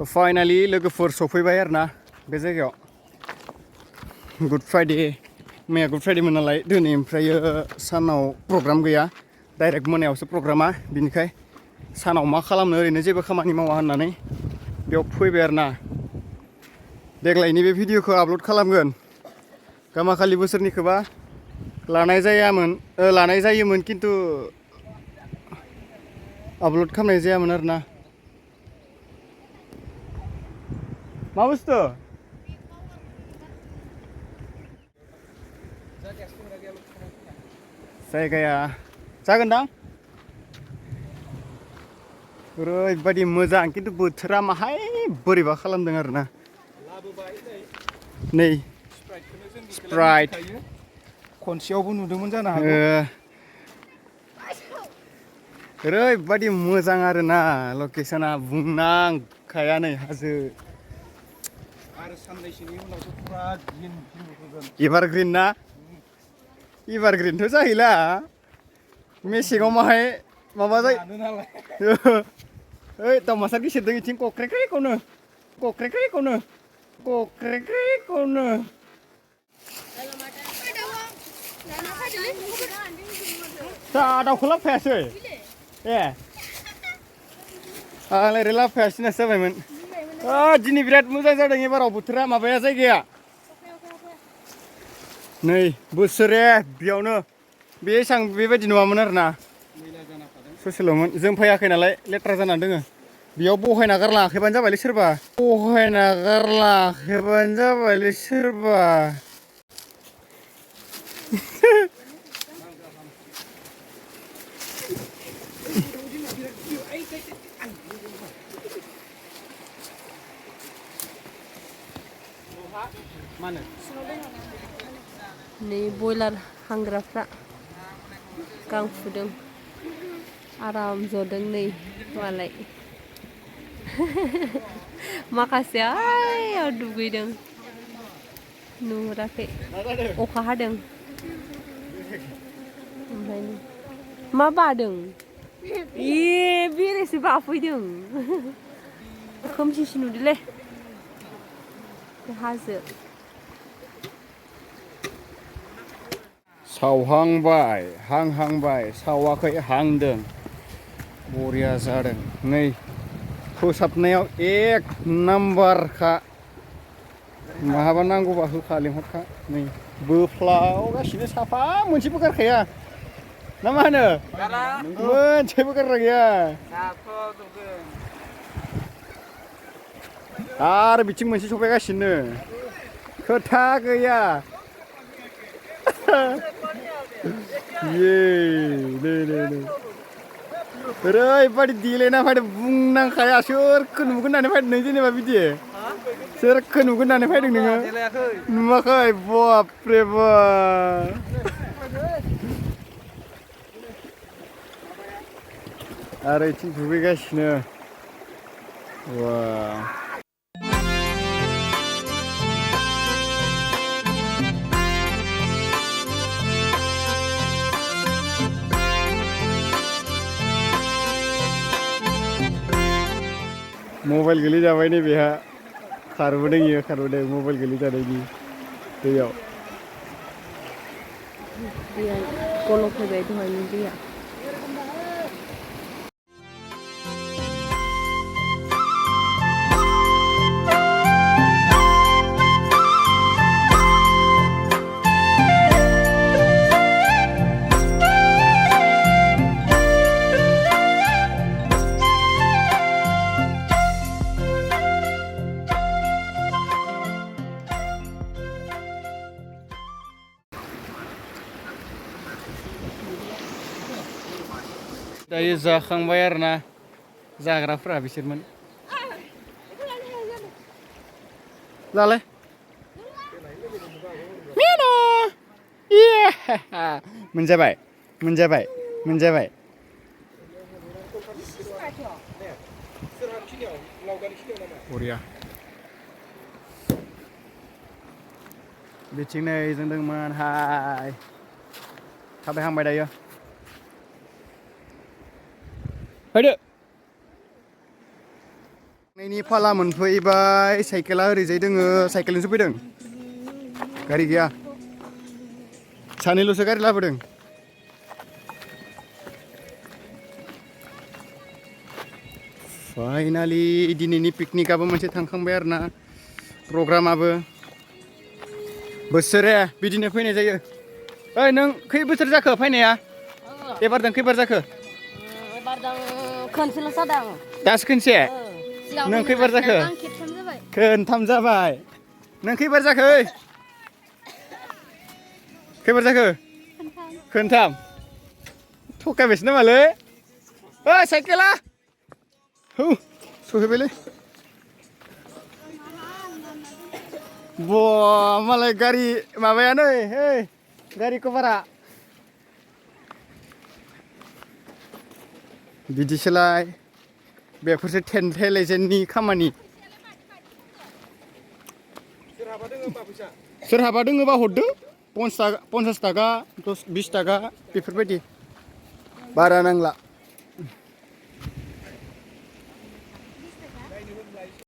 थ' फाइनालि लोगोफोर सफैबाय आरो ना बे जायगायाव गुड फ्राइडे मैया गुड फ्राइडेमोन नालाय दिनै ओमफ्रायो सानाव प्रग्राम गैया डाइरेक्ट मोनायावसो प्रग्रामा बिनिखाय सानाव मा खालामनो ओरैनो जेबो खामानि मावा होननानै बेयाव फैबाय आरो ना देग्लायनि बे भिडिअखौ आपल'ड खालामगोन गामाखालि बोसोरनिखौबा लानाय जायोमोन खिन्थु आपल'ड खालामनाय जायामोन आरो ना मा बुस्थु जायगाया जागोनदां ओरैबायदि मोजां खिन्थु बोथोरा माहाय बोरैबा खालामदों आरो ना नै स्प्राइट खनसेयावबो नुदोंमोन जानो हागौ ओरैबायदि मोजां आरो ना लकेसना बुंनांखाया नै हाजो आरो साननैसोनि उनावथ' पुरा ग्रिन नुगोन एभारग्रिन ना एभारग्रिनथ' जाहैला मेसेङाव माहाय माबा जायो ओइ दावमासार गिसिरदों इथिं कक्रेक्रेकआवनो दाउखौ लाबोफायासै ए आंलाय लाबोफायासैनासो जाबायमोन दिनै बिराद मोजां जादों एबाराव बोथोरा माबाया जायगाया नै बोसोरे बेयावनो बे एसां बेबायदि नङामोन आरो ना ससेल'मोन जों फैयाखै नालाय लेथ्रा जानानै दोङो बेयाव बहायना गारलाङाखैबानो जाबायलै सोरबा नै बयलार हांग्राफ्रा गां फुदों आराम जदों नै मालाय माखासेया आयाव दुगैदों नुहुराखै अखा हादों ओमफ्राय मा बादों बेरेसो बाफैदों खोमसिसो नुदोलै हाजो सावहांबाय हांहांबाय सावाखै हांदों बरिया जादों नै फोसाबनायाव एक नाम्बारखा माहाबा नांगौबा होखा लेंहरखा नै बोफ्लावगासिनो साफा मोनसेबो गारखाया ना मा होनो मोनसेबो गारग्रा गैया आरो बिथिं मोनसे सफायगासिनो खोथा गैया ओरैबायदि देलायना फैदों बुंनांखाया सोरखौ नुगोन होननानै फैदों नों जेनेबा बिदि सोरखौ नुगोन होननानै फैदों नोङो नुवाखै बापरे बाप आरो इथिं दुगैगासिनो वा मबाइल गोलै जाबाय नै बेहा खारबोदों मबाइल गोलै जानायनि दैयाव गल' फैबाय दहायनि दैया दायो जाखांबाय आरो ना जाग्राफोरा बिसोरमोन लालाय मोनजाबाय बरिया बिथिं नै जों दंमोन हाय थाबायहांबाय दायो फैदो नायनि फाला मोनफैबाय साइकेला ओरैजाय दोङो साइकेलजोंसो फैदों गारि गैया सानैल'सो गारि लाबोदों फाइनालि दिनैनि पिकनिकआबो मोनसे थांखांबाय आरोना प्रग्रामाबो बोसोरे बिदिनो फैनाय जायो ओइ नों खै बोसोर जाखो फैनाया एबारदों खैबार जाखो एबारदों खनसेल' जादों दासो खनसे नों खैबार जाखो खोनथाम जाबाय नों खैबार जाखो खैबार जाखो खोनथाम थगायबायसो नामालै ओइ साइकेला हौ सहैबायलै बा मालाय गारि माबायानो ओइ गारि कभारा बिदिसोलाय बेफोरसो टेन्टे लेजेन्डनि खामानि सोरहाबा दोङोबा हरदो 50 थाखा 20 थाखा बेफोरबायदि बारा नांला